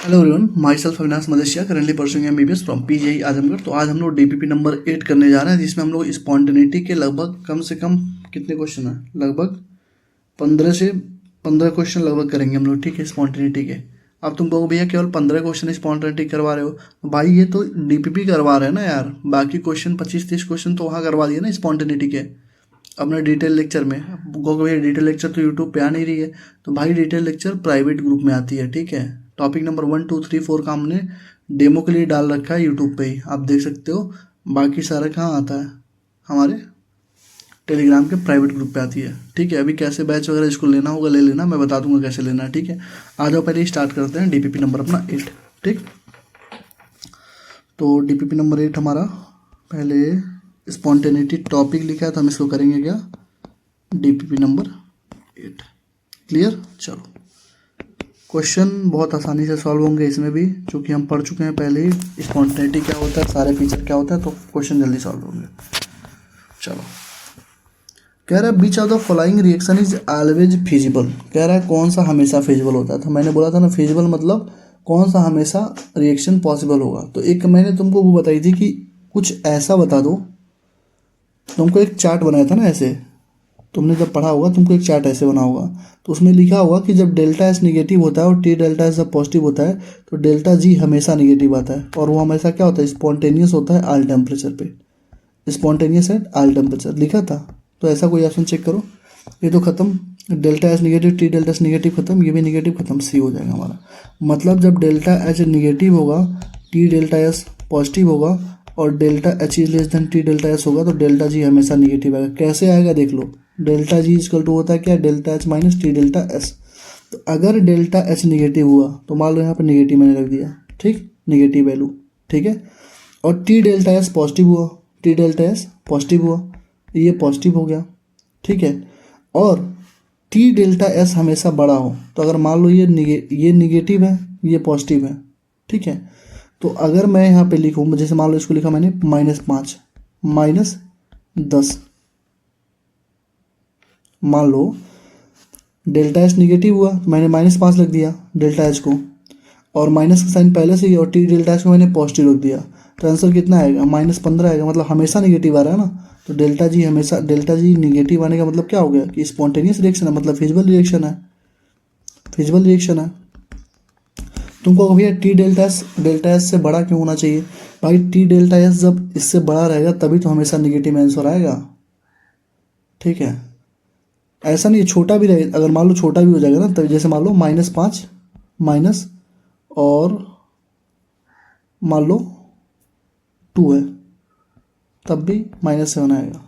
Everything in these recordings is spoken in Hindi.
Hello everyone, myself Avinash Madeshiya, currently pursuing MBBS from PGI Azamgarh. तो आज हम लोग डीपीपी नंबर 8 करने जा रहे हैं, जिसमें हम लोग स्पॉन्टेनिटी के लगभग कम से कम कितने क्वेश्चन हैं, लगभग 15 क्वेश्चन लगभग करेंगे हम लोग। ठीक है, स्पॉन्टेनिटी के। अब तुम कहोगे भैया केवल 15 क्वेश्चन स्पॉन्टेनिटी करवा रहे हो, तो भाई ये तो डीपीपी करवा रहे हैं ना यार, बाकी क्वेश्चन 25-30 क्वेश्चन तो वहाँ करवा दिए ना स्पॉन्टेनिटी के अपना डिटेल लेक्चर में। अब कहोगे भैया डिटेल लेक्चर तो यूट्यूब पे आ नहीं रही है, तो भाई डिटेल लेक्चर प्राइवेट ग्रुप में आती है। ठीक है, टॉपिक नंबर 1, 2, 3, 4 का हमने डेमो के लिए डाल रखा है यूट्यूब पे ही, आप देख सकते हो। बाकी सारा कहाँ आता है, हमारे टेलीग्राम के प्राइवेट ग्रुप पे आती है। ठीक है, अभी कैसे बैच वगैरह इसको लेना होगा ले लेना, मैं बता दूंगा कैसे लेना है। ठीक है, आ जाओ पहले स्टार्ट करते हैं डीपीपी नंबर अपना 8। ठीक, तो डीपीपी नंबर 8 हमारा पहले स्पॉन्टेनिटी टॉपिक लिखा है, तो हम इसको करेंगे क्या, डीपीपी नंबर 8। क्लियर, चलो। क्वेश्चन बहुत आसानी से सॉल्व होंगे इसमें भी, क्योंकि हम पढ़ चुके हैं पहले ही स्पॉन्टेनिटी क्या होता है, सारे फीचर क्या होता है, तो क्वेश्चन जल्दी सॉल्व होंगे। चलो, कह रहा है which of the following reaction is always feasible. कह रहा है कौन सा हमेशा फिजिबल होता है। तो मैंने बोला था ना, फिजिबल मतलब कौन सा हमेशा रिएक्शन पॉसिबल होगा। तो एक मैंने तुमको वो बताई थी कि कुछ ऐसा बता दो, तुमको एक चार्ट बनाया था ना ऐसे, तुमने जब पढ़ा होगा तुमको एक चार्ट ऐसे बना होगा, तो उसमें लिखा होगा कि जब डेल्टा एस निगेटिव होता है और टी डेल्टा एस जब पॉजिटिव होता है, तो डेल्टा जी हमेशा निगेटिव आता है, और वो हमेशा क्या होता है, स्पॉन्टेनियस होता है ऑल टेम्परेचर पे, स्पॉन्टेनियस एट ऑल टेम्परेचर लिखा था। तो ऐसा कोई ऑप्शन चेक करो, ये तो खत्म, delta S negative T delta S negative खत्म, ये भी निगेटिव खत्म, सी हो जाएगा हमारा। मतलब जब डेल्टा एच निगेटिव होगा, टी डेल्टा एस पॉजिटिव होगा और delta H is less than T delta S होगा, तो डेल्टा जी हमेशा निगेटिव आएगा। कैसे आएगा देख लो, डेल्टा जी इक्वल टू होता है क्या, delta H minus T delta S. तो अगर डेल्टा एच निगेटिव हुआ तो मान लो यहाँ पर निगेटिव मैंने रख दिया, ठीक, निगेटिव वैल्यू, ठीक है। और टी डेल्टा एस पॉजिटिव हुआ, टी डेल्टा एस पॉजिटिव हुआ, ये पॉजिटिव हो गया, ठीक है। और टी डेल्टा एस हमेशा बड़ा हो, तो अगर मान लो ये निगेटिव है, ये पॉजिटिव है, ठीक है। तो अगर मैं यहाँ पे लिखूँ, जैसे मान लो इसको लिखा मैंने -5 -10, मान लो डेल्टा एच निगेटिव हुआ, मैंने -5 लिख दिया डेल्टा एच को, और माइनस का साइन पहले से ही, और टी डेल्टा एच को मैंने पॉजिटिव रख दिया, तो आंसर कितना आएगा, -15 आएगा। मतलब हमेशा निगेटिव आ रहा है ना, तो डेल्टा जी हमेशा, डेल्टा जी निगेटिव आने का मतलब क्या हो गया कि स्पॉन्टेनियस रिएक्शन है, मतलब फिजिबल रिएक्शन है, फिजिबल रिएक्शन है। तुमको भैया टी डेल्टा एस से बड़ा क्यों होना चाहिए, भाई टी डेल्टा एस जब इससे बड़ा रहेगा तभी तो हमेशा निगेटिव आंसर आएगा, ठीक है। ऐसा नहीं, छोटा भी रहे, अगर मान लो छोटा भी हो जाएगा ना, तभी जैसे मान लो -5 माइनस और मान लो 2 है, तब भी -7 आएगा।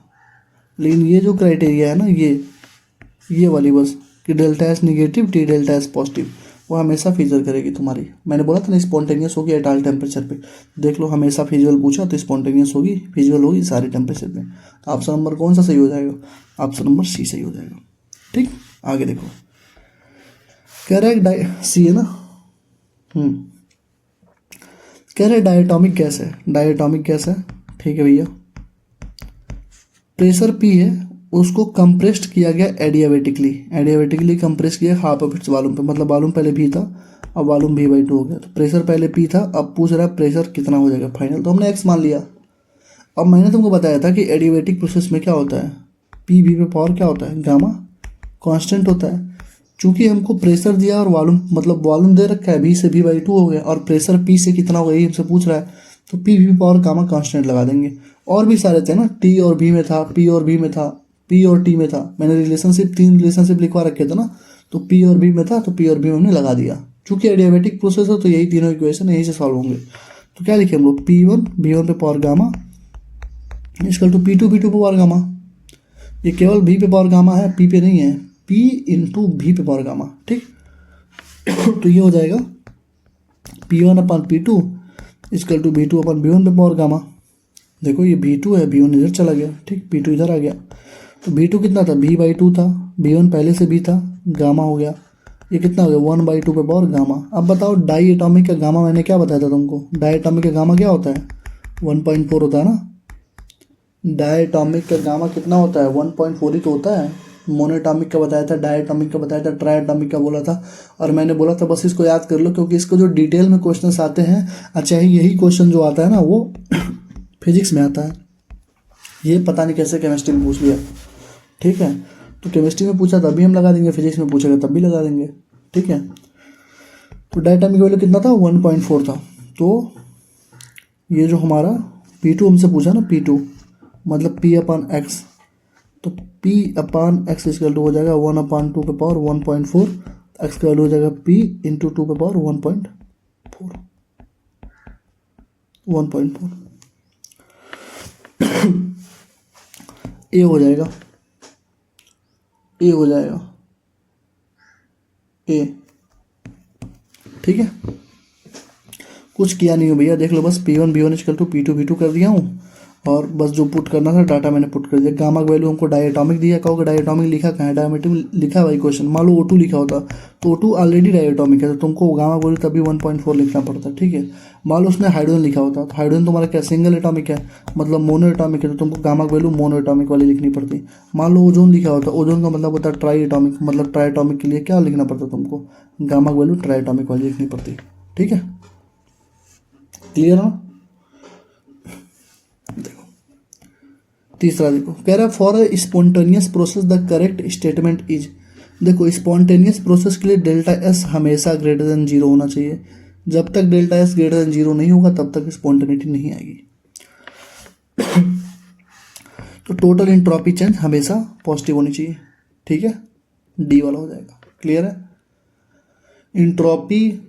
लेकिन ये जो क्राइटेरिया है ना, ये वाली बस, कि delta S negative T delta S positive, वो हमेशा फीचर करेगी तुम्हारी। मैंने बोला था ना स्पॉन्टेनियस होगी एट ऑल टेम्परेचर पे, देख लो हमेशा फिजिबल पूछा तो स्पॉन्टेनियस होगी, फिजिबल होगी सारे टेम्परेचर पे। तो ऑप्शन नंबर कौन सा सही हो जाएगा, ऑप्शन नंबर सी सही हो जाएगा। ठीक, आगे देखो, कह रहा है सी है ना, कह रहे डायटोमिक गैस है, डायटोमिक गैस है, ठीक है भैया। प्रेशर पी है, उसको कंप्रेस्ड किया गया एडियाबेटिकली कंप्रेस किया हाफ ऑफ इट्स वॉल्यूम पे, मतलब वॉल्यूम पहले भी था, अब वॉल्यूम v/2 हो गया। तो प्रेशर पहले पी था, अब पूछ रहा है प्रेशर कितना हो जाएगा फाइनल, तो हमने एक्स मान लिया। अब मैंने तुमको बताया था कि एडियाबेटिक प्रोसेस में क्या होता है, पी वी पे पावर क्या होता है, गामा कांस्टेंट होता है। चूंकि हमको प्रेशर दिया और वॉल्यूम, मतलब वॉल्यूम दे रखा है, v से v/2 हो गया, और प्रेशर p से कितना होगा ये हमसे पूछ रहा है, तो p v power gamma constant लगा देंगे। और भी सारे थे ना, t और v में था, p और v में था, p और t में था, मैंने रिलेशनशिप 3 रिलेशनशिप लिखवा रखे थे ना, तो p और v में था, तो p और v में हमने लगा दिया। चूंकि एडियाबेटिक प्रोसेस है तो यही तीनों इक्वेशन यहीं से सॉल्व होंगे। तो क्या लिखे हम लोग, p1 v1 पे power gamma equal to p2 v2 पे पावर गामा। ये केवल v पे पावर गामा है, p पे नहीं है, p इंटू v पे पावर गामा, ठीक। तो ये हो जाएगा p1/p2 इक्वल टू v2/v1 पे पावर गामा। देखो ये v2 है, v1 इधर चला गया, ठीक, p2 इधर आ गया, तो v2 कितना था, v/2 था, v1 पहले से भी था, गामा हो गया, ये कितना हो गया 1/2 पे पावर गामा। अब बताओ डाई एटॉमिक का गामा मैंने क्या बताया था तुमको, डाई एटॉमिक का गामा क्या होता है, 1.4 होता है ना, डायटोमिक का गामा कितना होता है, 1.4 ही तो होता है, मोनोएटॉमिक का बताया था, डायटॉमिक का बताया था, ट्राइएटॉमिक का बोला था, और मैंने बोला था बस इसको याद कर लो क्योंकि इसको जो डिटेल में क्वेश्चंस आते हैं, अच्छा यही क्वेश्चन जो आता है ना वो फिजिक्स में आता है, ये पता नहीं कैसे केमिस्ट्री में पूछ लिया। ठीक है, तो केमिस्ट्री में पूछा तभी हम लगा देंगे, फिजिक्स में पूछेगा तब भी लगा देंगे। ठीक है, तो डायटॉमिक वैल्यू कितना था, 1.4 था। तो ये जो हमारा P2 हमसे पूछा ना, P2 मतलब P/X, तो P/X इक्वल टू हो जाएगा 1/2 के पावर 1.4, x का वैल्यू हो जाएगा P इंटू 2 के पावर 1.4 ए हो जाएगा, ए हो जाएगा, ए। ठीक है, कुछ किया नहीं हो भैया, देख लो बस P1 B1 equal to P2 V2 कर दिया हूँ, और बस जो पुट करना था डाटा मैंने पुट कर दिया। गामा का वैल्यू हमको डायटॉमिक दिया, कहोगे डायटॉमिक लिखा कहाँ है, डायमेटिक लिखा भाई क्वेश्चन, मान लो O2 लिखा होता तो O2 ऑलरेडी डायटॉमिक है, तो तुमको गामा का वैल्यू तभी 1.4 लिखना पड़ता। ठीक है, मान लो उसमें हाइड्रोजन लिखा होता तो हाइड्रोजन तुम्हारा क्या सिंगल एटॉमिक है, मतलब मोनो एटॉमिक है, तो तुमको गामा का वैल्यू मोनो एटॉमिक वाली लिखनी पड़ती। मान लो ओजोन लिखा होता, ओजोन का मतलब होता है ट्राई एटॉमिक, मतलब ट्राई एटॉमिक के लिए क्या लिखना पड़ता तुमको, गामा का वैल्यू ट्राई एटॉमिक वाली लिखनी पड़ती। ठीक है, क्लियर है? देखो तीसरा, देखो कह रहा है for a spontaneous process the correct statement is. देखो स्पॉन्टेनियस प्रोसेस के लिए डेल्टा एस हमेशा ग्रेटर देन 0 होना चाहिए। जब तक डेल्टा एस ग्रेटर देन 0 नहीं होगा तब तक स्पॉन्टेनिटी नहीं आएगी। तो टोटल इंट्रॉपी चेंज हमेशा पॉजिटिव होनी चाहिए। ठीक है, डी वाला हो जाएगा। क्लियर है? इंट्रॉपी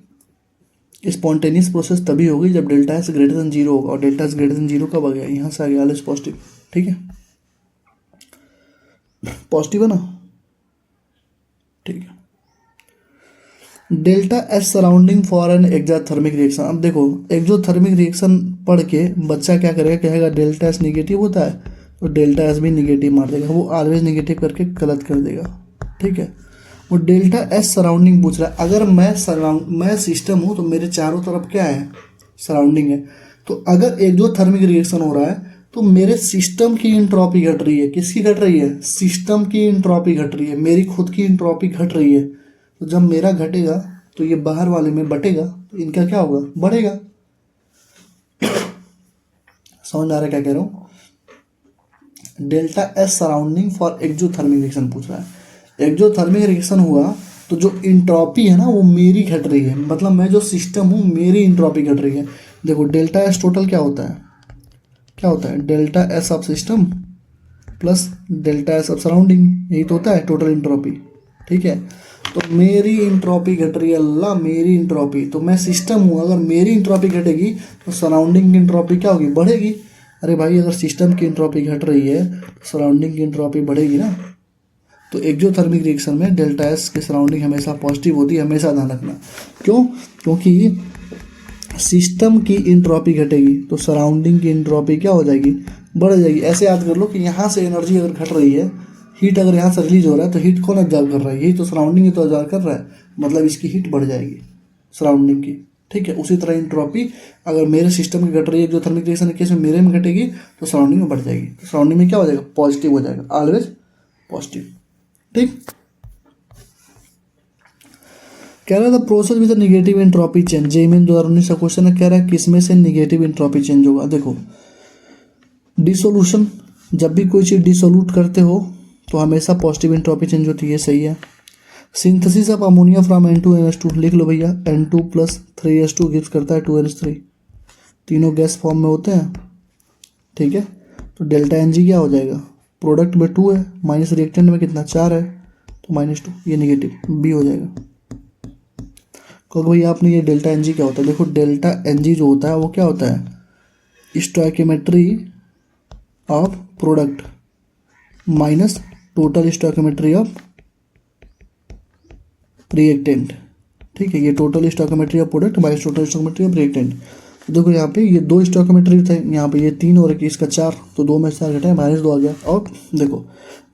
स्पॉन्टेनियस प्रोसेस तभी होगी जब डेल्टा एस ग्रेटर देन 0 होगा, और डेल्टा एस ग्रेटर देन 0 कब आ गया, यहाँ से आ गया ऑलवेज पॉजिटिव। ठीक है, पॉजिटिव है ना? ठीक है। Delta S surrounding for an exothermic reaction. अब देखो एक्सोथर्मिक रिएक्शन पढ़ के बच्चा क्या करेगा, कहेगा डेल्टा एस निगेटिव होता है तो डेल्टा एस भी निगेटिव मार देगा, वो ऑलवेज निगेटिव करके गलत कर देगा। ठीक है, वो डेल्टा एस सराउंडिंग पूछ रहा है। अगर मैं सिस्टम हूँ तो मेरे चारों तरफ क्या है, सराउंडिंग है। तो अगर एक्सोथर्मिक रिएक्शन हो रहा है तो मेरे सिस्टम की इंट्रॉपी घट रही है। किसकी घट रही है? सिस्टम की इंट्रॉपी घट रही है, मेरी खुद की इंट्रॉपी घट रही है। तो जब मेरा घटेगा तो ये बाहर वाले में बटेगा, तो इनका क्या होगा, बढ़ेगा। समझ आ रहा है क्या कह रहा हूँ? Delta S surrounding for exothermic reaction पूछ रहा है। एक्सोथर्मिक रिएक्शन हुआ तो जो इंट्रॉपी है ना वो मेरी घट रही है, मतलब मैं जो सिस्टम हूँ मेरी इंट्रॉपी घट रही है। देखो डेल्टा एस टोटल क्या होता है, क्या होता है, delta S of system plus delta S of surrounding, यही तो होता है टोटल इंट्रॉपी। ठीक है, तो मेरी इंट्रॉपी घट रही है, अल्लाह मेरी इंट्रॉपी, तो मैं सिस्टम हूँ, अगर मेरी इंट्रॉपी घटेगी तो सराउंडिंग की इंट्रॉपी क्या होगी, बढ़ेगी। अरे भाई अगर सिस्टम की इंट्रॉपी घट रही है तो सराउंडिंग की इंट्रॉपी बढ़ेगी ना। तो एक्सोथर्मिक रिएक्शन में डेल्टा एस की सराउंडिंग हमेशा पॉजिटिव होती है, हमेशा ध्यान रखना। क्यों? क्योंकि सिस्टम की इंट्रॉपी घटेगी तो सराउंडिंग की इंट्रॉपी क्या हो जाएगी, बढ़ जाएगी। ऐसे याद कर लो कि यहाँ से एनर्जी अगर घट रही है, हीट अगर यहाँ से रिलीज हो रहा है तो हीट कौन ऑब्जर्व कर रहा है, यही तो सराउंडिंग ही तो ऑब्जर्व कर रहा है, मतलब इसकी हीट बढ़ जाएगी सराउंडिंग की। ठीक है, उसी तरह इंट्रॉपी अगर मेरे सिस्टम की घट रही है जो थर्मिक रिएक्शन के केस में मेरे में घटेगी तो सराउंडिंग में बढ़ जाएगी। तो सराउंडिंग में क्या हो जाएगा, पॉजिटिव हो जाएगा, ऑलवेज पॉजिटिव। ठीक, कह रहा था process with negative entropy change, JEE 2019 का क्वेश्चन है। कह रहा है किसमें से निगेटिव इंट्रॉपी चेंज होगा। देखो डिसोल्यूशन, जब भी कोई चीज़ डिसोल्यूट करते हो तो हमेशा पॉजिटिव इंट्रॉपी चेंज होती है, सही है। Synthesis of ammonia from N2NH2, लिख लो भैया, N2 + 3H2 गिव्स करता है 2NH3, तीनों गैस फॉर्म में होते हैं। ठीक है, तो डेल्टा Ng क्या हो जाएगा, प्रोडक्ट में 2 है, माइनस रिएक्टेंट में कितना 4 है, तो -2, ये निगेटिव बी हो जाएगा। क्योंकि भैया आपने ये डेल्टा Ng क्या होता है, देखो डेल्टा Ng जो होता है वो क्या होता है, stoichiometry of product minus total stoichiometry of reactant. ठीक है, ये total stoichiometry of product minus total stoichiometry of reactant. तो देखो यहाँ पे ये 2 स्टोइकियोमेट्री थे, यहाँ पे ये 3 और इसका 4, तो 2 में 4 घटा है, -2 आ गया। और देखो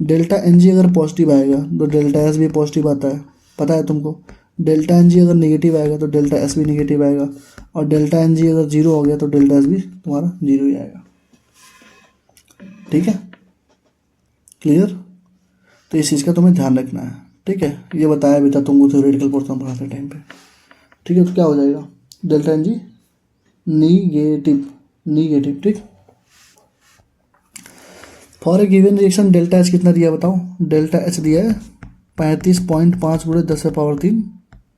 डेल्टा Ng अगर पॉजिटिव आएगा तो डेल्टा एस भी पॉजिटिव आता है, पता है तुमको। डेल्टा Ng अगर नेगेटिव आएगा तो डेल्टा एस भी नेगेटिव आएगा, और डेल्टा Ng अगर 0 हो गया तो डेल्टा एस भी तुम्हारा 0 ही आएगा। ठीक है, क्लियर? तो इस चीज़ का तुम्हें ध्यान रखना है, ठीक है। ये बताया भी था तुमको थ्योरेटिकल पोर्शन पढ़ाते टाइम पे, ठीक है। तो क्या हो जाएगा डेल्टा एन जी निगेटिव, ठीक। For a given reaction delta H कितना दिया बताओ। डेल्टा एच दिया है 35.5 गुणे 10⁻³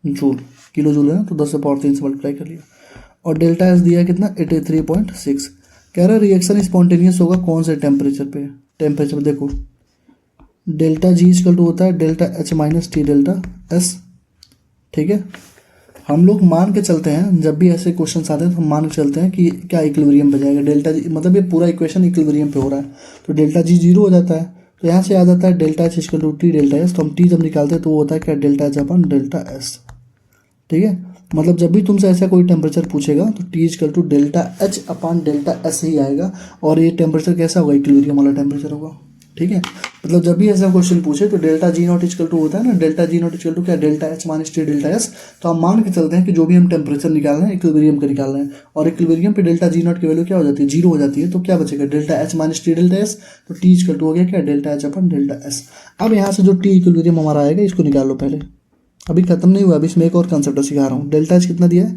जूल, किलो जूल है ना, तो 10⁻³ से मल्टीप्लाई कर लिया। और डेल्टा एच दिया है कितना 83.6। कह रहा है रिएक्शन स्पॉन्टेनियस होगा कौन से टेम्परेचर पे। टेम्परेचर देखो डेल्टा जी इक्वल टू होता है delta H minus T delta S, ठीक है। हम लोग मान के चलते हैं जब भी ऐसे क्वेश्चन आते हैं तो हम मान के चलते हैं कि क्या इक्विलिब्रियम पे जाएगा डेल्टा जी, मतलब ये पूरा इक्वेशन इक्विलिब्रियम पे हो रहा है तो डेल्टा जी जीरो हो जाता है। तो यहाँ से आ जाता है delta H equal to T delta S. तो हम टी जब निकालते हैं तो वो होता है क्या delta H upon delta S, ठीक है। मतलब जब भी तुमसे ऐसा कोई टेम्परेचर पूछेगा तो T equal to delta H upon delta S ही आएगा। और ये टेम्परेचर कैसा होगा इक्विलिब्रियम वाला टेम्परेचर होगा, ठीक है। मतलब जब भी ऐसा क्वेश्चन पूछे तो delta G not equal to होता है ना, delta G not equal to क्या delta H minus T delta S. तो हम मान के चलते हैं कि जो भी हम टेम्परेचर निकाल रहे हैं इक्विलिब्रियम का निकाल रहे हैं और इक्विलिब्रियम पे डेल्टा जी नॉट की वैल्यू क्या हो जाती है जीरो हो जाती है। तो क्या बचेगा delta H minus T delta S. तो टी इक्वल टू हो गया क्या delta H upon delta S. अब यहाँ से जो टी इक्विलिब्रियम हमारा आएगा इसको निकाल लो पहले, अभी खत्म नहीं हुआ, अभी इसमें एक और कंसेप्ट सिखा रहा हूँ। डेल्टा एच कितना दिया है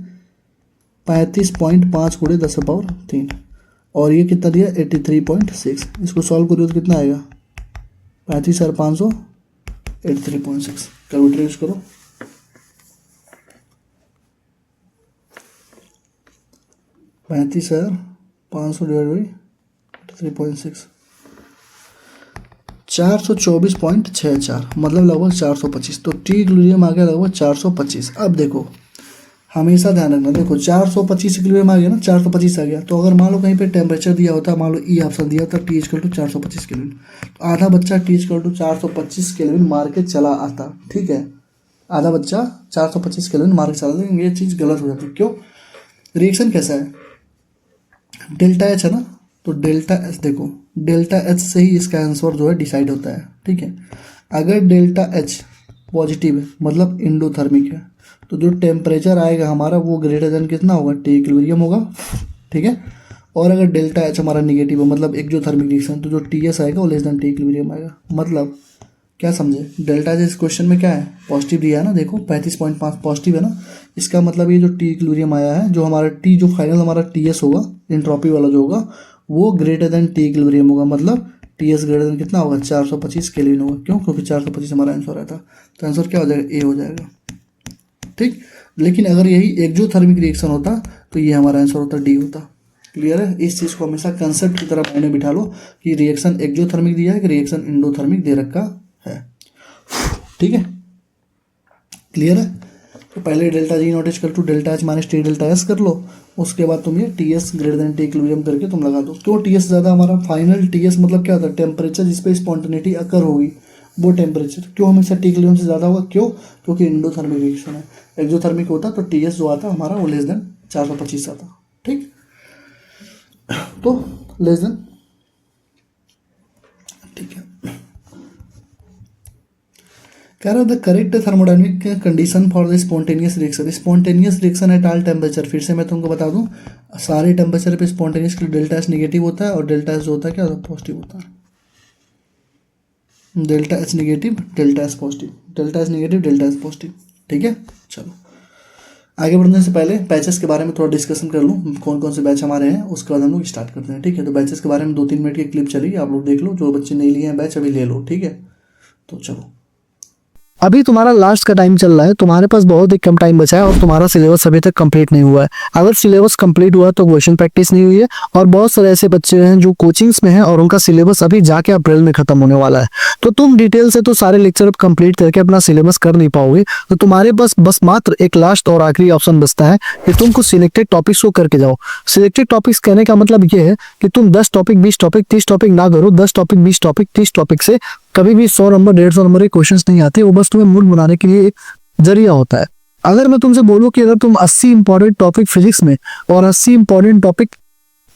35.5 गुणे 10⁻³ और ये कितना दिया 83.6। इसको सॉल्व करो तो कितना आएगा 35,500 83.6। कैलकुलेटर यूज करो। 35,500 डिवाइड बाई 83.6 424.64 मतलब लगभग 425। तो टी इक्विलिब्रियम आ गया लगभग 425। अब देखो हमेशा ध्यान रखना, देखो 425 इक्विलिब्रियम आ गया ना, 425 आ गया। तो अगर मान लो कहीं पे टेम्परेचर दिया होता, मान लो ई ऑप्शन दिया होता टी इक्वल टू 425 केल्विन, तो आधा बच्चा टी इक्वल टू 425 केल्विन मार के चला आता, ठीक है। आधा बच्चा 425 केल्विन मार के चला आता, ये चीज़ गलत हो जाती है। क्यों? रिएक्शन कैसा है डेल्टा एच है ना, तो डेल्टा एच देखो डेल्टा एच से ही इसका आंसर जो है डिसाइड होता है, ठीक है। अगर डेल्टा एच पॉजिटिव है मतलब इंडोथर्मिक है तो जो टेम्परेचर आएगा हमारा वो ग्रेटर देन कितना होगा टी इक्विलिब्रियम होगा, ठीक है। और अगर डेल्टा एच हमारा निगेटिव है मतलब एक्सोथर्मिक रिएक्शन तो जो टी एस आएगा वो लेस देन टी इक्विलिब्रियम आएगा। मतलब क्या समझे डेल्टा एच इस क्वेश्चन में क्या है पॉजिटिव दिया है ना, देखो 35.5 पॉजिटिव है ना। इसका मतलब ये जो टी इक्विलिब्रियम आया है जो हमारा टी जो फाइनल हमारा टी एस होगा एंट्रोपी वाला जो होगा वो ग्रेटर देन टी इक्विलिब्रियम होगा। मतलब टी एस ग्रेटर देन कितना होगा 425 केल्विन होगा। क्यों? क्योंकि 425 हमारा आंसर आया था। तो आंसर क्या हो जाएगा ए हो जाएगा, ठीक। लेकिन अगर यही एक्सोथर्मिक रिएक्शन होता तो ये हमारा आंसर होता डी होता। क्लियर है? इस चीज़ को हमेशा कंसेप्ट की तरह माइंड में बिठा लो कि रिएक्शन एक्सोथर्मिक दिया है कि रिएक्शन इंडोथर्मिक दे रखा है, ठीक है। क्लियर है? तो पहले delta G not equal to delta H minus T delta S कर लो, उसके बाद तुम ये T S greater than T equilibrium करके तुम लगा दो। क्यों टी एस ज़्यादा हमारा फाइनल टी एस मतलब क्या होता है टेम्परेचर जिस पे स्पॉन्टेनिटी अकर होगी वो टेम्परेचर क्यों हमेशा टी इक्विलिब्रियम से ज़्यादा होगा। क्यों? क्योंकि इंडोथर्मिक रिएक्शन है। एक्सोथर्मिक होता तो टी एस जो आता हमारा वो लेस देन 425 आता, ठीक। तो लेस देन, ठीक है। कह रहा the correct thermodynamic condition for the spontaneous reaction. Spontaneous reaction at all temperature, फिर से मैं तुमको बता दूं सारे टेम्परेचर पे स्पॉन्टेनियस के लिए डेल्टा एस निगेटिव होता है और डेल्टा एस जो होता है क्या पॉजिटिव होता है। Delta H negative delta S positive, delta H negative delta S positive, ठीक है। चलो आगे बढ़ने से पहले बैचेस के बारे में थोड़ा डिस्कशन कर लूँ कौन कौन से बैच हमारे हैं, उसके बाद हम लोग स्टार्ट करते हैं, ठीक है। तो बैचेस के बारे में 2-3 मिनट की क्लिप चली, आप लोग देख लो, जो बच्चे नहीं लिए हैं बैच अभी ले लो, ठीक है। तो चलो अभी तुम्हारा लास्ट का टाइम चल रहा है, तुम्हारे पास बहुत ही कम टाइम बचा है और तुम्हारा सिलेबस अभी तक कंप्लीट नहीं हुआ है। अगर सिलेबस कंप्लीट हुआ तो क्वेश्चन प्रैक्टिस नहीं हुई है और बहुत सारे ऐसे बच्चे हैं जो कोचिंग्स में हैं और उनका सिलेबस अभी जाके अप्रैल में खत्म होने वाला है। तो तुम डिटेल से तो सारे लेक्चर कंप्लीट करके अपना सिलेबस कर नहीं पाओगे। तो तुम्हारे पास बस मात्र एक लास्ट और आखिरी ऑप्शन बचता है कि तुम कुछ सिलेक्टेड टॉपिक्स को करके जाओ। सिलेक्टेड टॉपिक्स कहने का मतलब ये है कि तुम 10 टॉपिक 20 टॉपिक 30 टॉपिक ना करो, 10 टॉपिक 20 टॉपिक 30 टॉपिक से कभी भी 100 नंबर 150 नंबर के क्वेश्चंस नहीं आते। वो बस तुम्हें मूड बनाने के लिए एक जरिया होता है। अगर मैं तुमसे बोलूं कि अगर तुम 80 इंपॉर्टेंट टॉपिक फिजिक्स में और 80 इंपॉर्टेंट टॉपिक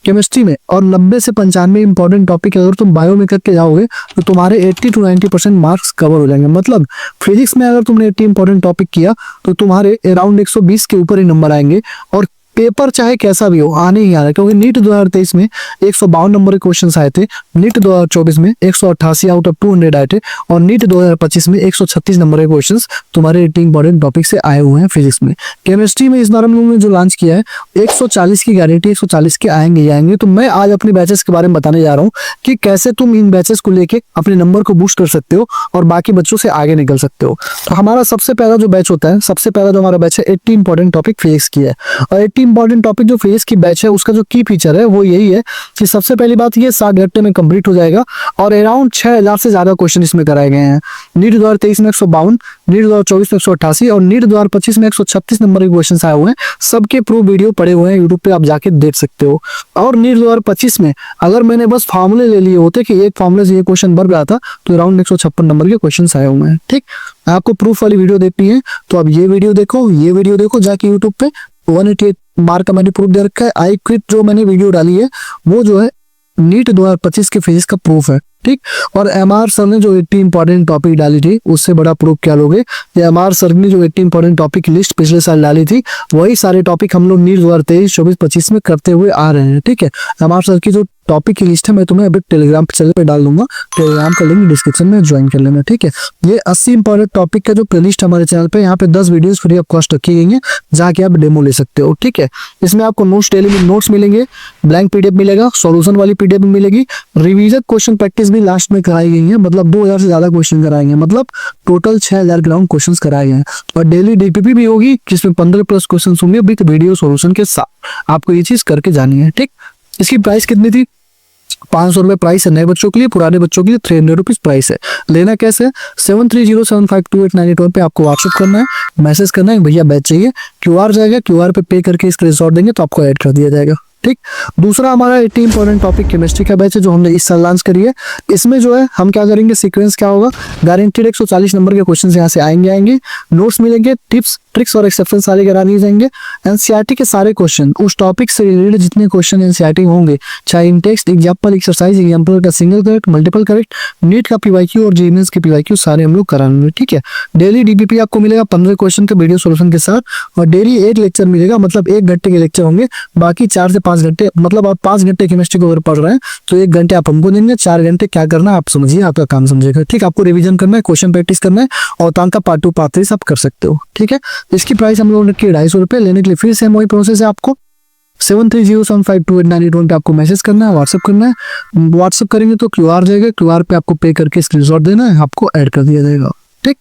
केमिस्ट्री में और 90 से 95 इंपॉर्टेंट टॉपिक अगर तुम बायो में करके जाओगे तो तुम्हारे 80 to 90% मार्क्स कवर हो जाएंगे। मतलब फिजिक्स में अगर तुमने 80 इंपॉर्टेंट टॉपिक किया तो तुम्हारे अराउंड 120 के ऊपर ही नंबर आएंगे और पेपर चाहे कैसा भी हो आने ही आना है, क्योंकि नीट 2023 में 152 नंबर के क्वेश्चंस आए थे, नीट 2024 में 188 आउट ऑफ 200 आए थे, और नीट 2025 में 136 नंबर के क्वेश्चंस तुम्हारे 18 इंपॉर्टेंट टॉपिक से आए हुए हैं फिजिक्स में। केमिस्ट्री में इस बार हम लोगों ने जो लॉन्च किया है 140 की गारंटी, 140 के आएंगे ही आएंगे। तो मैं आज अपने बैचेस के बारे में बताने जा रहा हूँ कि कैसे तुम इन बैचेस को लेके अपने नंबर को बूस्ट कर सकते हो और बाकी बच्चों से आगे निकल सकते हो। तो हमारा सबसे पहला जो बैच होता है, सबसे पहला जो हमारा बैच है 80 इंपॉर्टेंट टॉपिक फिजिक्स की है, और 80 इंपॉर्टेंट टॉपिक जो फिजिक्स की बैच है उसका जो की फीचर है वो यही है कि सबसे पहली बात ये 60 घंटे में कंप्लीट हो जाएगा, और अराउंड 6000 से ज्यादा क्वेश्चन इसमें कराए गए हैं। नीट 2023 में 152, नीट 2024 में 188 और नीट 2025 में 136 नंबर के क्वेश्चन आए हुए हैं। सबके प्रूफ वीडियो पड़े हुए हैं यूट्यूब पे, आप जाके देख सकते हो। और नीट 2025 में अगर मैंने बस फॉर्मूले ले लिए होते कि एक फॉर्मूले से ये क्वेश्चन बन रहा था, तो अराउंड 156 नंबर के क्वेश्चन आए हुए हैं। ठीक, आपको प्रूफ वाली वीडियो देखनी है तो आप ये वीडियो देखो, ये वीडियो देखो जाके यूट्यूब पे। 188 मार्क का मैंने प्रूफ दे रखा है। आई क्विट जो मैंने वीडियो डाली है वो जो है नीट 2025 के फिजिक्स का प्रूफ है। ठीक, और एमआर सर ने जो 80 इंपॉर्टेंट टॉपिक डाली थी उससे बड़ा प्रूफ क्या लोगे? एमआर सर ने जो 80 इंपॉर्टेंट टॉपिक की लिस्ट पिछले साल डाली थी वही सारे टॉपिक हम लोग नीट 2023, 24, 25 में करते हुए आ रहे हैं। ठीक है, एमआर सर की जो टॉपिक की लिस्ट है मैं तुम्हें अभी टेलीग्राम चैनल पे डाल दूंगा, टेलीग्राम का लिंक डिस्क्रिप्शन में ज्वाइन कर लेना। ठीक है, ये 80 इंपॉर्टेंट टॉपिक का जो प्लेलिस्ट हमारे चैनल पे, यहाँ पे 10 वीडियोस फ्री ऑफ कॉस्ट रखी गई हैं, जाके आप डेमो ले सकते हो। ठीक है, इसमें आपको नोट्स, डेली में नोट्स मिलेंगे, ब्लैंक पीडीएफ मिलेगा, सॉल्यूशन वाली पीडीएफ भी मिलेगी, रिवीजन क्वेश्चन प्रैक्टिस भी लास्ट में कराई गई है, मतलब 2000 से ज्यादा क्वेश्चन कराएंगे, मतलब टोटल 6000 ग्राउंड क्वेश्चन कराए हैं। और डेली डीपीपी भी होगी जिसमें 15+ क्वेश्चन होंगे विद वीडियो सॉल्यूशन के साथ। आपको ये चीज करके जानी है। ठीक, इसकी प्राइस कितनी थी? 500 रुपए प्राइस है नए बच्चों के लिए, पुराने बच्चों के लिए 300 रुपीज प्राइस है। लेना कैसे? 7307528981 पे आपको व्हाट्सएप करना है, मैसेज करना है भैया बैच चाहिए, क्यूआर जाएगा, क्यूआर पे पे करके स्क्रीनशॉट देंगे तो आपको ऐड कर दिया जाएगा। ठीक, दूसरा हमारा 80 इंपॉर्टेंट टॉपिक केमिस्ट्री का बैच है जो हमने इस साल लॉन्च करी है। इसमें जो है हम क्या करेंगे, सीक्वेंस क्या होगा, गारंटीड 140 नंबर के क्वेश्चन यहाँ से आएंगे, नोट्स मिलेंगे, टिप्स ट्रिक्स और एक्सेप्शन सारे करा दिए जाएंगे। एनसीईआरटी के सारे क्वेश्चन, उस टॉपिक से रिलेटेड जितने क्वेश्चन एनसीईआरटी होंगे, चाहे in text, example, exercise, example का single correct, multiple correct, NEET का पीवाईक्यू और जेईई के पीवाईक्यू सारे हम लोग कराएंगे। ठीक है, डेली डीपीपी आपको मिलेगा 15 क्वेश्चन के वीडियो सोल्यूशन के साथ, और डेली 1 लेक्चर मिलेगा, मतलब 1 घंटे के लेक्चर होंगे, बाकी 4 से 5 घंटे, मतलब आप 5 घंटे केमिस्ट्री को अगर पढ़ रहे हैं तो 1 घंटे आप हमको देंगे, 4 घंटे क्या करना है आप समझिए, आपका काम समझेगा। ठीक, आपको रिवीजन करना है, क्वेश्चन प्रैक्टिस करना है, और तांग का पार्ट 2 पार्ट 3 आप कर सकते हो। ठीक है, इसकी प्राइस हम लोग ने की 250 रुपए। लेने के लिए फिर से वही प्रोसेस है, आपको 7307528981 पे आपको मैसेज करना है, व्हाट्सएप करना है। व्हाट्सएप करेंगे तो क्यूआर जाएगा, क्यूआर पे आपको पे करके स्क्रीनशॉट देना है, आपको ऐड कर दिया जाएगा। ठीक,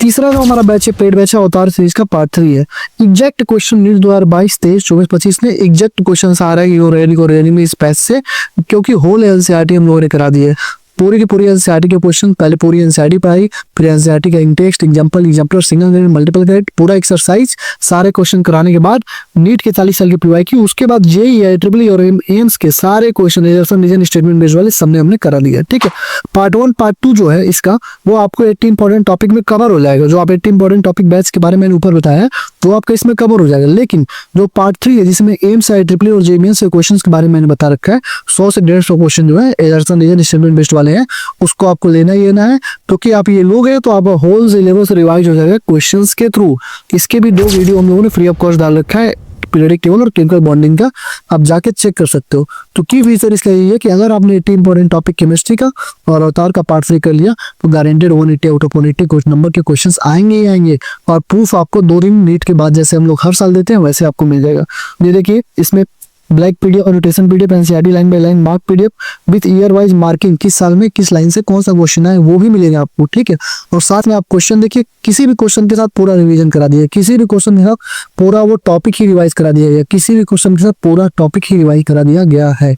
तीसरा जो हमारा बैच है पेड बैच है अवतार सीरीज का पार्ट 3 है। एग्जैक्ट क्वेश्चन नीट 2022, 23, 24, 25 में एग्जैक्ट क्वेश्चन आ रहा है में इस बैच से, क्योंकि होल एनसीईआरटी हम लोगों ने करा दी है। पूरी की पूरी एनसीईआरटी के क्वेश्चन, पहले पूरी एनसीईआरटी पढ़ाई, फिर एनसीईआरटी का in text, example, exemplar, single grade, multiple grade, पूरा एक्सरसाइज, सारे क्वेश्चन कराने के बाद नीट के 40 साल के पीवाईक्यू, उसके बाद जेईई, ट्रिपल और एम्स के सारे क्वेश्चन रीजन स्टेटमेंट बेस्ड वाले सबने हमने करा लिया। ठीक है, पार्ट 1 पार्ट 2 जो है इसका वो आपको 80 इंपॉर्टेंट टॉपिक में कवर हो जाएगा। जो आप 80 इंपॉर्टेंट टॉपिक बैच के बारे में ऊपर बताया है वो आपका इसमें कवर हो जाएगा। लेकिन जो पार्ट 3 है जिसमें एम्स, ट्रिपल और जेईई के क्वेश्चन के बारे में मैंने बता रखा है, 100 से 150 क्वेश्चन जो है रीजन स्टेटमेंट बेस्ड वाले हैं, उसको आपको लेना ही लेना है। क्योंकि आप ये लोगे तो आप होल सिलेबस रिवाइज हो जाएगा क्वेश्चंस के थ्रू। इसके भी 2 वीडियो हम लोगों ने फ्री ऑफ कॉस्ट डाल रखा है, पीरियोडिक टेबल और केमिकल बॉन्डिंग का, आप जाके चेक कर सकते हो। तो की फीचर इसका यही है कि अगर आपने 80 इंपॉर्टेंट टॉपिक केमिस्ट्री का और अवतार का पार्ट 3 कर लिया तो गारंटेड 180 आउट ऑफ 180 कुछ नंबर के क्वेश्चंस आएंगे ही आएंगे, और प्रूफ आपको 2 दिन नीट के बाद जैसे हम लोग हर साल देते हैं वैसे आपको मिल जाएगा। ये देखिए, इसमें black PDF, annotation PDF, NCERT line by line mark PDF with year wise marking, किस साल में किस लाइन से कौन सा क्वेश्चन है वो भी मिलेगा आपको। ठीक है, और साथ में आप क्वेश्चन देखिए, किसी भी क्वेश्चन के साथ पूरा रिवीजन करा दिया, किसी भी क्वेश्चन के साथ पूरा वो टॉपिक ही रिवाइज करा दिया गया, किसी भी क्वेश्चन के साथ पूरा टॉपिक ही रिवाइज करा दिया गया है।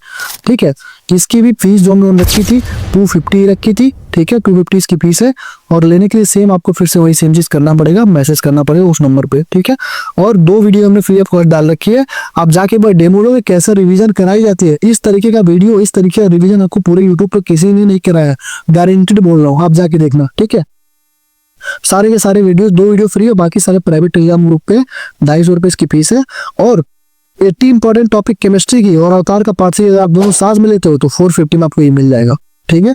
ठीक है, इसकी भी फीस जो हमने रखी थी 250 रखी थी। ठीक है, 250 इसकी फीस है, और लेने के लिए सेम आपको फिर से वही सेम चीज करना पड़ेगा, मैसेज करना पड़ेगा उस नंबर पे। ठीक है, और 2 वीडियो हमने फ्री ऑफ कॉस्ट डाल रखी है, आप जाके एक बार डेमो लो कैसे रिवीजन कराई जाती है। इस तरीके का वीडियो, इस तरीके का रिवीजन आपको पूरे यूट्यूब पर किसी ने नहीं कराया, गारंटीड बोल रहा हूँ, आप जाके देखना। ठीक है, सारे के सारे वीडियो, 2 वीडियो फ्री है, बाकी सारे प्राइवेट टेलीग्राम ग्रुप पे 250 रुपए इसकी फीस है। और 80 इंपॉर्टेंट टॉपिक केमिस्ट्री की और अवतार का पार्ट 3 अगर आप दोनों साथ में लेते हो तो 450 में आपको ये मिल जाएगा। ठीक है।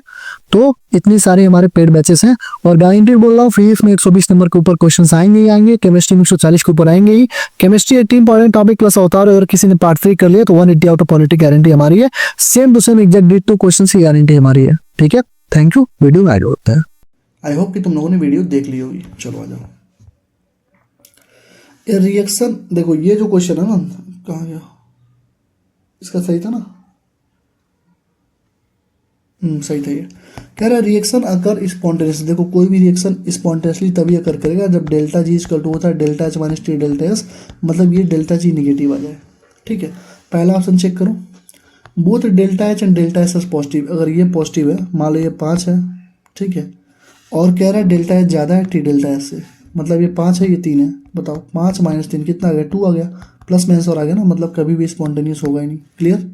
तो इतनी सारी हमारे पेड बैचेस हैं और गारंटी बोल रहा हूँ फ्री में 120 नंबर के ऊपर क्वेश्चन आएंगे ही आएंगे। केमिस्ट्री में 140 के ऊपर आएंगे ही। केमिस्ट्री 18 इंपॉर्टेंट टॉपिक प्लस अवतार, अगर किसी ने पार्ट 3 कर लिया तो 180 आउट ऑफ पॉलिटी गारंटी हमारी है। Same to same exact ditto question की गारंटी हमारी है। ठीक है, थैंक यू। वीडियो में ऐड होता है। आई होप कि तुम लोगों ने वीडियो देख ली होगी। चलो आ जाओ। ये रिएक्शन देखो, ये जो क्वेश्चन है ना, कहाँ गया इसका, सही था ना, सही था। ये कह रहा है रिएक्शन अगर स्पॉन्टेनियस, देखो कोई भी रिएक्शन स्पॉन्टेनियसली तभी अकर करेगा जब डेल्टा जी इक्वल टू होता है delta H minus T delta S, मतलब ये डेल्टा जी निगेटिव आ जाए। ठीक है, पहला ऑप्शन चेक करो, both delta H and delta S S positive. अगर ये पॉजिटिव है, मान लो ये 5 है, ठीक है, और कह रहा है डेल्टा एच ज़्यादा है टी डेल्टा एस से, मतलब ये 5 है ये 3 है। बताओ 5 माइनस 3 कितना आ गया, 2 आ गया, प्लस माइनस और आ गया ना, मतलब कभी भी स्पॉन्टेनियस होगा ही नहीं। क्लियर,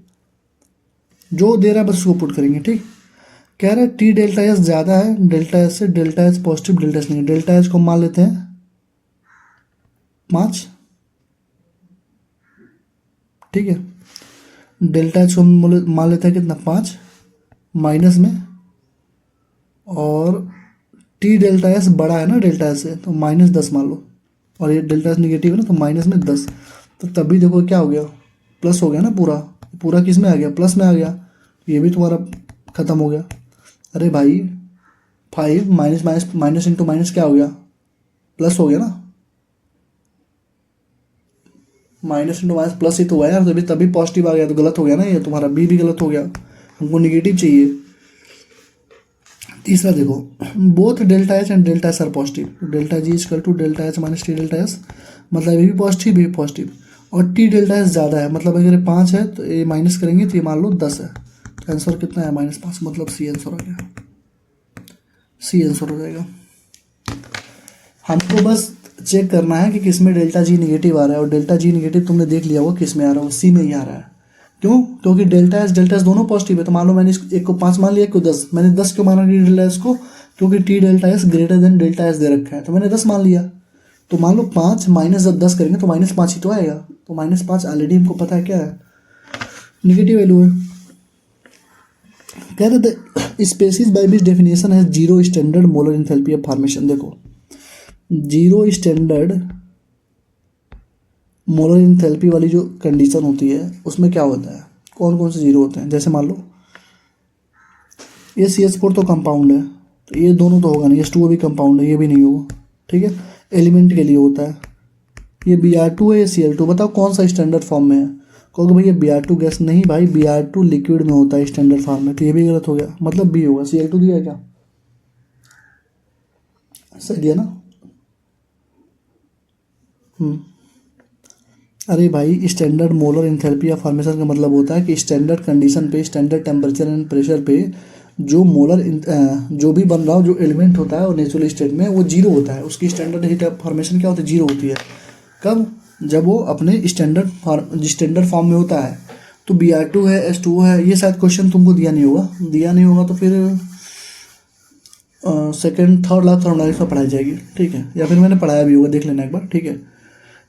जो दे रहा है बस उसको पुट करेंगे। ठीक, कह रहा है टी डेल्टा एस ज़्यादा है डेल्टा एस से, delta H positive delta S नहीं। डेल्टा एच को मान लेते हैं 5, ठीक है, डेल्टा एच को मान लेते हैं कितना 5 माइनस में, और टी डेल्टा एस बड़ा है ना डेल्टा एस से तो -10 मान लो, और ये डेल्टा एस निगेटिव है ना तो माइनस में 10, तो तभी देखो क्या हो गया, प्लस हो गया ना, पूरा पूरा किस में आ गया, प्लस में आ गया। ये भी तुम्हारा खत्म हो गया। अरे भाई 5 minus minus minus into minus क्या हो गया, प्लस हो गया ना, माइनस इंटू माइनस प्लस ही तो हुआ यार, तभी तभी पॉजिटिव आ गया, तो गलत हो गया ना, ये तुम्हारा बी भी गलत हो गया, हमको निगेटिव चाहिए। तीसरा देखो, both delta H and delta S are positive, delta G equal to delta H minus T delta S, मतलब ये भी पॉजिटिव ये भी पॉजिटिव, और टी डेल्टा एस ज़्यादा है, मतलब अगर ये 5 है तो ये माइनस करेंगे तो ये मान लो 10 है, तो आंसर कितना है -5, मतलब सी आंसर आ गया, सी आंसर हो जाएगा। हमको बस चेक करना है कि किस में डेल्टा जी निगेटिव आ रहा है, और डेल्टा जी निगेटिव तुमने देख लिया होगा किस में आ रहा है, सी में ही आ रहा है। क्यों, क्योंकि डेल्टा एस दोनों पॉजिटिव है, तो मान लो मैंने एक को 5 मान लिया, एक को 10, मैंने 10 क्यों माना टी डेल्टा एस को, क्योंकि T delta S greater than delta S दे रखा है, तो मैंने 10 मान लिया। तो मान लो 5 माइनस जब 10 करेंगे तो -5 ही तो आएगा, तो -5 ऑलरेडी हमको पता है क्या है, निगेटिव वैल्यू है। कह रहे थे स्पेसीज बाय विच डेफिनेशन है zero standard molar enthalpy of formation. देखो जीरो स्टैंडर्ड मोलर एंथैल्पी वाली जो कंडीशन होती है उसमें क्या होता है, कौन कौन से जीरो होते हैं, जैसे मान लो ये CH4 तो कंपाउंड है, तो ये दोनों तो होगा नहीं, H2O भी कंपाउंड है, ये भी नहीं होगा। ठीक है, एलिमेंट के लिए होता है, ये Br2 है, ये Cl2, बताओ कौन सा स्टैंडर्ड फॉर्म में है, कहोगे भाई ये Br2 गैस, नहीं भाई Br2 लिक्विड में होता है स्टैंडर्ड फॉर्म में, तो ये भी गलत हो गया, मतलब बी होगा। Cl2 दिया है क्या, सही दिया ना। अरे भाई standard molar enthalpy of formation का मतलब होता है कि स्टैंडर्ड कंडीशन पे, स्टैंडर्ड टेम्परेचर एंड प्रेशर पे जो मोलर जो भी बन रहा हो, जो एलिमेंट होता है वो नेचुरल स्टेट में वो जीरो होता है, उसकी स्टैंडर्ड हीट फॉर्मेशन क्या होती है, जीरो होती है। कब, जब वो अपने स्टैंडर्ड फॉर्म में होता है। तो Br2 है, H2O है, ये शायद क्वेश्चन तुमको दिया नहीं होगा, तो फिर सेकेंड थर्ड लास्ट थर्मोडायनामिक्स में पढ़ाई जाएगी। ठीक है, या फिर मैंने पढ़ाया भी होगा, देख लेना एक बार। ठीक है,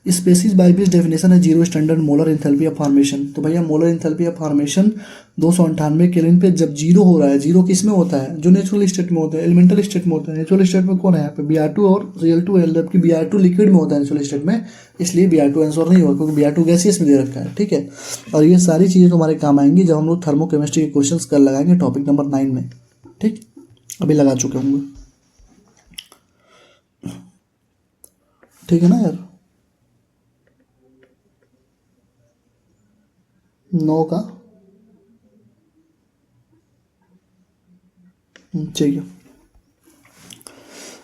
स्पेसीज बाय विच डेफिनेशन है zero standard molar enthalpy of formation. तो भैया molar enthalpy of formation 298 kelvin पे जब जीरो हो रहा है, जीरो किस में होता है, जो नेचुरल स्टेट में होता है, एलिमेंटल स्टेट में होता है। नेचुरल स्टेट में कौन है यहाँ पे, Br2 और Cl2 है, जबकि Br2 लिक्विड में होता है नेचुरल स्टेट में, इसलिए Br2 आंसर नहीं होगा, क्योंकि Br2 गैसियस में दे रखा है। ठीक है, और ये सारी चीज़ें तुम्हारे काम आएंगी जब हम लोग थर्मोकेमिस्ट्री के क्वेश्चन कर लगाएंगे टॉपिक नंबर 9 में। ठीक, अभी लगा चुके होंगे। ठीक है ना यार, 9 का ठीक है।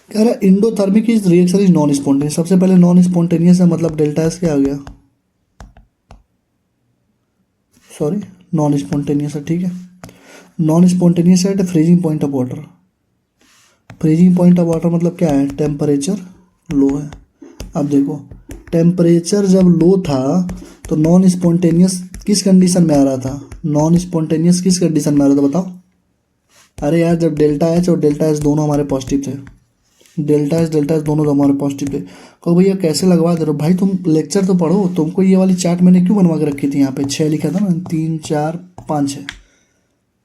कह रहा है endothermic is reaction is non spontaneous. सबसे पहले नॉन स्पॉन्टेनियस है, मतलब डेल्टा एस क्या आ गया, सॉरी नॉन स्पॉन्टेनियस है। ठीक है, non spontaneous at freezing point of water. Freezing point of water मतलब क्या है, टेम्परेचर लो है। अब देखो टेम्परेचर जब लो था तो नॉन स्पॉन्टेनियस किस कंडीशन में आ रहा था, नॉन स्पॉन्टेनियस किस कंडीशन में आ रहा था बताओ। अरे यार जब डेल्टा एच और डेल्टा एस दोनों हमारे पॉजिटिव थे, डेल्टा एस दोनों तो हमारे पॉजिटिव थे। कहो भैया कैसे लगवा दे रहे हो, भाई तुम लेक्चर तो पढ़ो, तुमको ये वाली चार्ट मैंने क्यों बनवा के रखी थी, यहाँ पे 6 लिखा था ना, 3 4 5 6,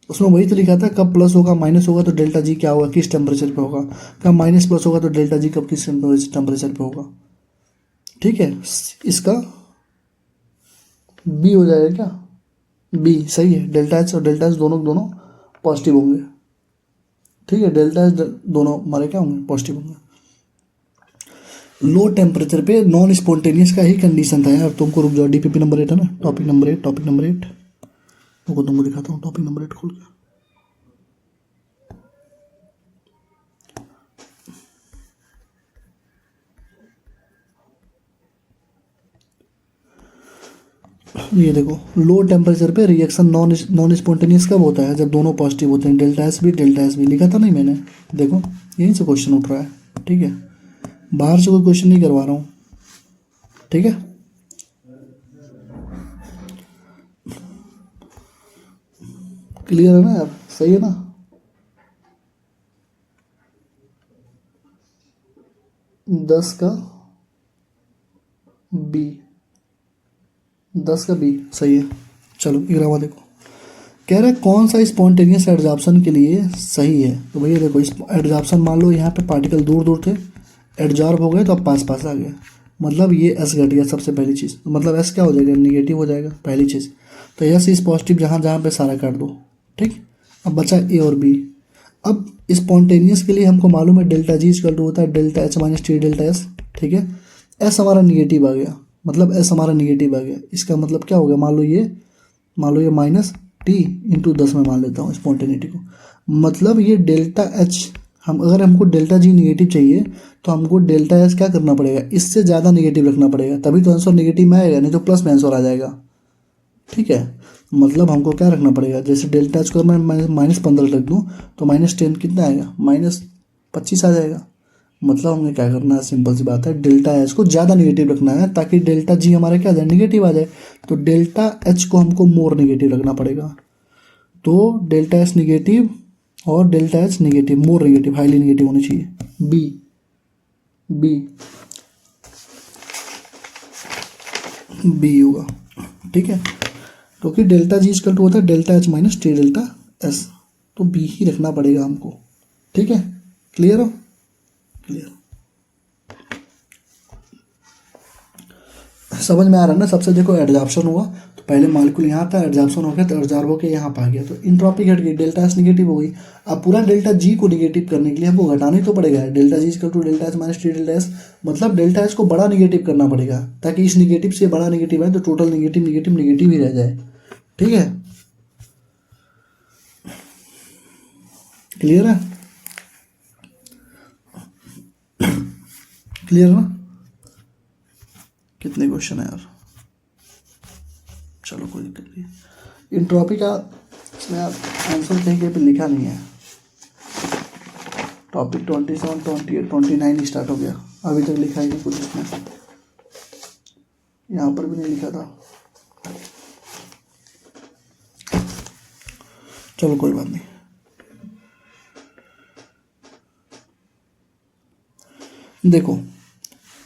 उसमें वही तो लिखा था, कब प्लस होगा माइनस होगा तो डेल्टा जी क्या होगा, किस टेम्परेचर पे होगा, कब माइनस प्लस होगा तो डेल्टा जी कब किस टेम्परेचर पे होगा। ठीक है, इसका बी हो जाएगा क्या, बी सही है। डेल्टा एच और डेल्टा एच दोनों दोनों पॉजिटिव होंगे। ठीक है, डेल्टा एच दोनों हमारे क्या होंगे, पॉजिटिव होंगे। लो टेम्परेचर पे नॉन स्पॉन्टेनियस का ही कंडीशन था यार। तुमको रुक जाओ, डीपीपी नंबर 8 है ना, टॉपिक नंबर 8, टॉपिक नंबर 8 तुमको दिखाता हूँ, टॉपिक नंबर 8 खोल के। ये देखो, लो टेम्परेचर पे रिएक्शन नॉन स्पॉन्टेनियस कब होता है, जब दोनों पॉजिटिव होते हैं, डेल्टा एस बी लिखा था नहीं मैंने, देखो यहीं से क्वेश्चन उठ रहा है। ठीक है, बाहर से कोई क्वेश्चन नहीं करवा रहा हूँ। ठीक है, क्लियर है ना यार, सही है ना। दस का बी, 10 का बी सही है। चलो 11वां देखो, कह रहा है कौन सा स्पॉन्टेनियस एडजॉर्प्शन के लिए सही है। तो भैया देखो, इस एडजॉर्प्शन मान लो यहाँ पे पार्टिकल दूर दूर थे, एडजॉर्ब हो गए तो अब पास पास आ गए, मतलब ये एस घट गया सबसे पहली चीज़। तो मतलब एस क्या हो जाएगा, निगेटिव हो जाएगा पहली चीज़। तो एस इस पॉजिटिव जहाँ जहाँ पे सारा काट दो। ठीक, अब बचा ए और बी। अब स्पॉन्टेनियस के लिए हमको मालूम है डेल्टा जी इक्वल टू होता है delta H minus T delta S. ठीक है, एस हमारा निगेटिव आ गया, मतलब एस हमारा निगेटिव आ गया। इसका मतलब क्या हो गया, मान लो ये माइनस टी इंटू 10 में मान लेता हूँ स्पॉन्टेनिटी को। मतलब ये डेल्टा एच, अगर हमको डेल्टा जी निगेटिव चाहिए तो हमको डेल्टा एच क्या करना पड़ेगा, इससे ज़्यादा निगेटिव रखना पड़ेगा, तभी तो आंसर निगेटिव में आएगा, नहीं तो प्लस में आंसर आ जाएगा। ठीक है, मतलब हमको क्या रखना पड़ेगा, जैसे डेल्टा एच को मैं -15 रख दूँ तो -10 कितना आएगा, -25 आ जाएगा। मतलब हमें क्या करना है, सिंपल सी बात है, डेल्टा एच को ज़्यादा निगेटिव रखना है ताकि डेल्टा जी हमारा क्या आ जाए, निगेटिव आ जाए। तो डेल्टा एच को हमको मोर निगेटिव रखना पड़ेगा। तो डेल्टा एच निगेटिव और डेल्टा एच निगेटिव, मोर निगेटिव, हाईली निगेटिव होनी चाहिए। बी, बी, बी होगा। ठीक है, क्योंकि डेल्टा जी इक्वल टू होता है delta H minus T delta S, तो बी ही रखना पड़ेगा हमको। ठीक है, क्लियर हो, क्लियर, समझ में आ रहा है ना। सबसे देखो एडजॉर्प्शन हुआ तो पहले मॉलिक्यूल यहाँ था, एडजॉर्प्शन हो गया तो एडजॉर्ब होकर यहाँ पा गया, तो इंट्रॉपी घट गई, डेल्टा एस निगेटिव हो गई। अब पूरा डेल्टा जी को निगेटिव करने के लिए हमको घटाना ही तो पड़ेगा, delta G equal to delta S minus T delta S, मतलब डेल्टा एस को बड़ा निगेटिव करना पड़ेगा ताकि इस निगेटिव से बड़ा निगेटिव आए तो टोटल निगेटिव निगेटिव निगेटिव ही रह जाए। ठीक है, क्लियर है, क्लियर ना। कितने क्वेश्चन है यार, चलो कोई दिक्कत नहीं। इंट्रॉपी का इसमें आंसर कहीं कहीं पे लिखा नहीं है। टॉपिक 27, 28, 29 स्टार्ट हो गया, अभी तक लिखा ही नहीं कुछ इसमें, यहाँ पर भी नहीं लिखा था। चलो कोई बात नहीं। देखो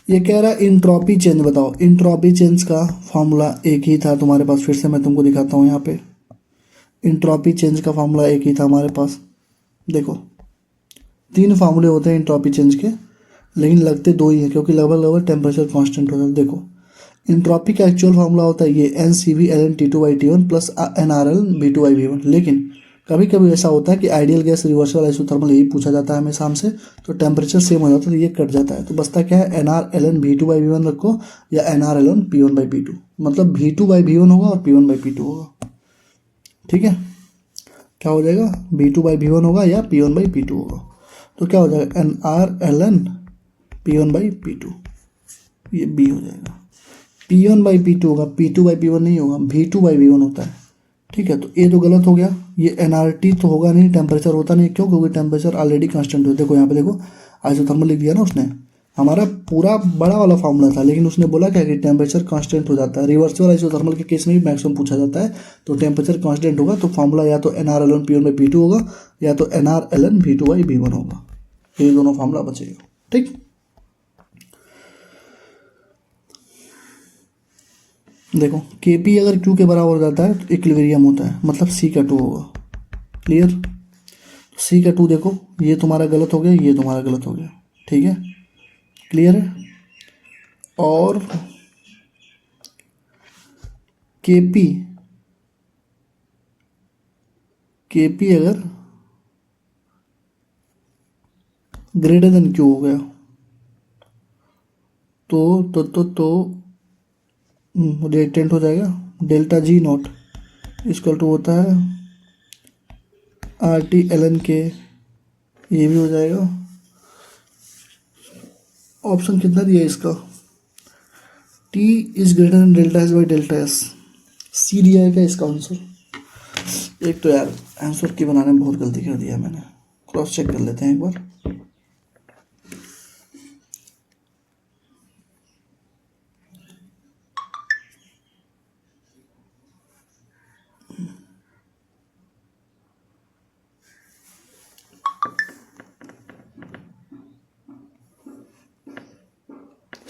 ये कह रहा है इंट्रॉपी चेंज बताओ। इंट्रॉपी चेंज का फॉर्मूला एक ही था तुम्हारे पास, फिर से मैं तुमको दिखाता हूँ। यहाँ पे इंट्रॉपी चेंज का फॉर्मूला एक ही था हमारे पास। देखो 3 फार्मूले होते हैं इंट्रॉपी चेंज के, लेकिन लगते 2 ही हैं क्योंकि लगभग लगभग टेम्परेचर कांस्टेंट होता है। देखो इंट्रॉपी का एक्चुअल फार्मूला होता है ये NCV ln T2/T1 plus NRl V2/V1, लेकिन कभी कभी ऐसा होता है कि आइडियल गैस रिवर्सल आइसोथर्मल, यही पूछा जाता है हमेशा हमसे, तो टेम्परेचर सेम हो जाता है तो ये कट जाता है, तो बचता क्या है NR ln V2/V1 रखो या NR ln P1/P2, मतलब V2/V1 होगा और P1/P2 होगा। ठीक है, क्या हो जाएगा, V2/V1 होगा या P1/P2 होगा, तो क्या हो जाएगा NR ln P1/P2, ये B हो जाएगा। P1/P2 होगा, P2/P1 नहीं होगा, V2/V1 होता है। ठीक है, तो ये तो गलत हो गया, ये NRT तो होगा नहीं, टेम्परेचर होता नहीं, क्यों, क्योंकि टेम्परेचर ऑलरेडी कांस्टेंट है। देखो यहाँ पे देखो आइसोथर्मल लिख दिया ना उसने, हमारा पूरा बड़ा वाला फार्मूला था, लेकिन उसने बोला क्या कि टेम्परेचर कांस्टेंट हो जाता है। रिवर्सल आइसोथर्मल के केस में भी मैक्सिमम पूछा जाता है, तो टेम्परेचर कांस्टेंट होगा तो फार्मूला या तो NR ln P1/P2 होगा या तो NR ln V2/V1 होगा, ये दोनों फार्मूला बचेगा। ठीक, देखो Kp अगर Q के बराबर हो जाता है तो इक्विलिब्रियम होता है, मतलब C का 2 होगा। क्लियर। सी का 2 देखो, ये तुम्हारा गलत हो गया, ये तुम्हारा गलत हो गया, ठीक है, क्लियर है। और केपी, केपी अगर ग्रेटर देन क्यू हो गया तो रिएक्टेंट हो जाएगा delta G not equal to होता है आर टी एल एन के, ये भी हो जाएगा। ऑप्शन कितना दिया है इसका, T is greater than delta S by delta S, C दिया है क्या इसका आंसर। एक तो यार आंसर की बनाने में बहुत गलती कर दिया मैंने, क्रॉस चेक कर लेते हैं एक बार।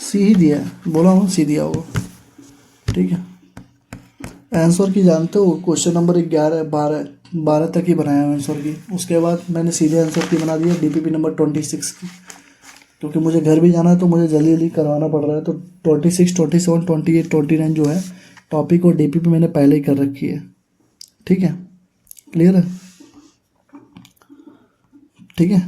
सी ही दिया है, बोला हूँ सी दिया होगा, ठीक है। आंसर की जानते हो, क्वेश्चन नंबर 11 12 तक ही बनाया है आंसर की, उसके बाद मैंने सीधे आंसर की बना दिया डीपीपी नंबर 26 की, क्योंकि मुझे घर भी जाना है तो मुझे जल्दी जल्दी करवाना पड़ रहा है। तो 26 27 28 29 जो है टॉपिक और डीपीपी मैंने पहले ही कर रखी है, ठीक है, क्लियर है, ठीक है।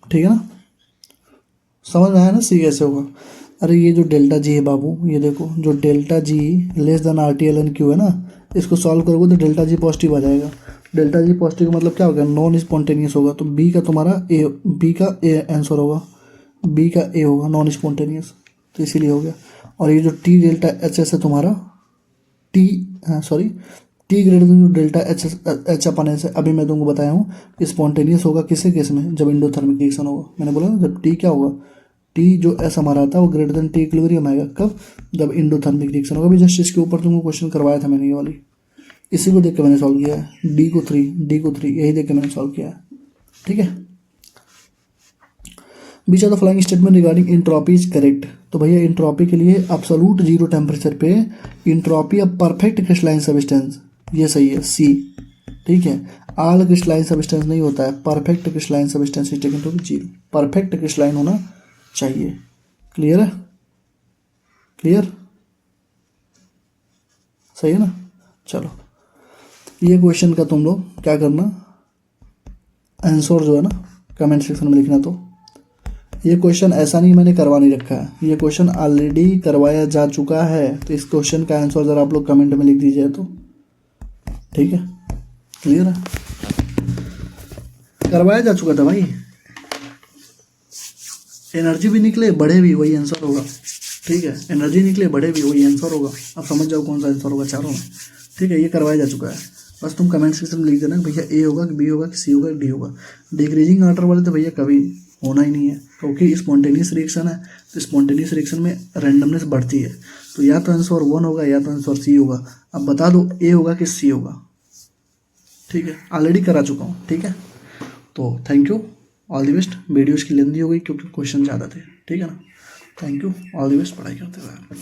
ठीक है ना, समझ में आया ना सी कैसे होगा। अरे ये जो डेल्टा जी है बाबू, ये देखो जो delta G less than R T L N Q है ना, इसको सॉल्व करोगे तो डेल्टा जी पॉजिटिव आ जाएगा। डेल्टा जी पॉजिटिव का मतलब क्या होगा, नॉन स्पॉन्टेनियस होगा, तो बी का तुम्हारा ए, बी का ए आंसर होगा, बी का ए होगा नॉन स्पॉन्टेनियस, तो इसीलिए हो गया। और ये जो टी डेल्टा एच एस है तुम्हारा, T sorry T greater than जो डेल्टा एच अपन एस है, अभी मैं तुमको बताया हूँ स्पॉन्टेनियस होगा किसके केस में, जब इंडोथर्मिक रिएक्शन होगा। मैंने बोला ना जब टी क्या होगा, टी जो एस हमारा आता है वो ग्रेटर देन टी इक्विलिब्रियम आएगा, कब, जब इंडोथर्मिक रिएक्शन होगा। अभी जस्ट इसके ऊपर तुमको क्वेश्चन करवाया था मैंने, ये वाली, इसी को देख के मैंने सॉल्व किया है, डी को 3 यही देख के मैंने सॉल्व किया है, ठीक है। Which of the following statement regarding entropy is correct, तो भैया इंट्रॉपी के लिए अब्सोलूट जीरो टेम्परेचर पे entropy of perfect crystalline substance, ये सही है सी, ठीक है। ऑल क्रिस्टलाइन सब्सटेंस नहीं होता है, perfect crystalline substance is taken to be zero, perfect crystalline होना चाहिए, क्लियर है, क्लियर, सही है ना। चलो ये क्वेश्चन का तुम लोग क्या करना, आंसर जो है ना कमेंट सेक्शन में लिखना। तो ये क्वेश्चन ऐसा नहीं मैंने करवा नहीं रखा है, ये क्वेश्चन ऑलरेडी करवाया जा चुका है, तो इस क्वेश्चन का आंसर ज़रा आप लोग कमेंट में लिख दीजिए, तो ठीक है, क्लियर है, करवाया जा चुका था भाई। एनर्जी भी निकले बढ़े भी वही आंसर होगा, ठीक है, एनर्जी निकले बढ़े भी वही आंसर होगा। अब समझ जाओ कौन सा आंसर होगा चारों में, ठीक है। ये करवाया जा चुका है, बस तुम कमेंट सेक्शन में लिख देना भैया ए होगा कि बी होगा कि सी होगा कि डी होगा। डिक्रीजिंग ऑर्डर वाले तो भैया कभी होना ही नहीं है, क्योंकि स्पॉन्टेनियस रिएक्शन है, तो स्पॉन्टेनियस रिएक्शन में रैंडमनेस बढ़ती है, तो या तो आंसर 1 होगा या तो आंसर सी होगा। अब बता दो ए होगा कि सी होगा, ठीक है, ऑलरेडी करा चुका हूँ, ठीक है। तो thank you, all the best. Videos की लेंदी हो गई क्योंकि क्वेश्चन ज़्यादा थे, ठीक है ना। Thank you, all the best, पढ़ाई करते हुए।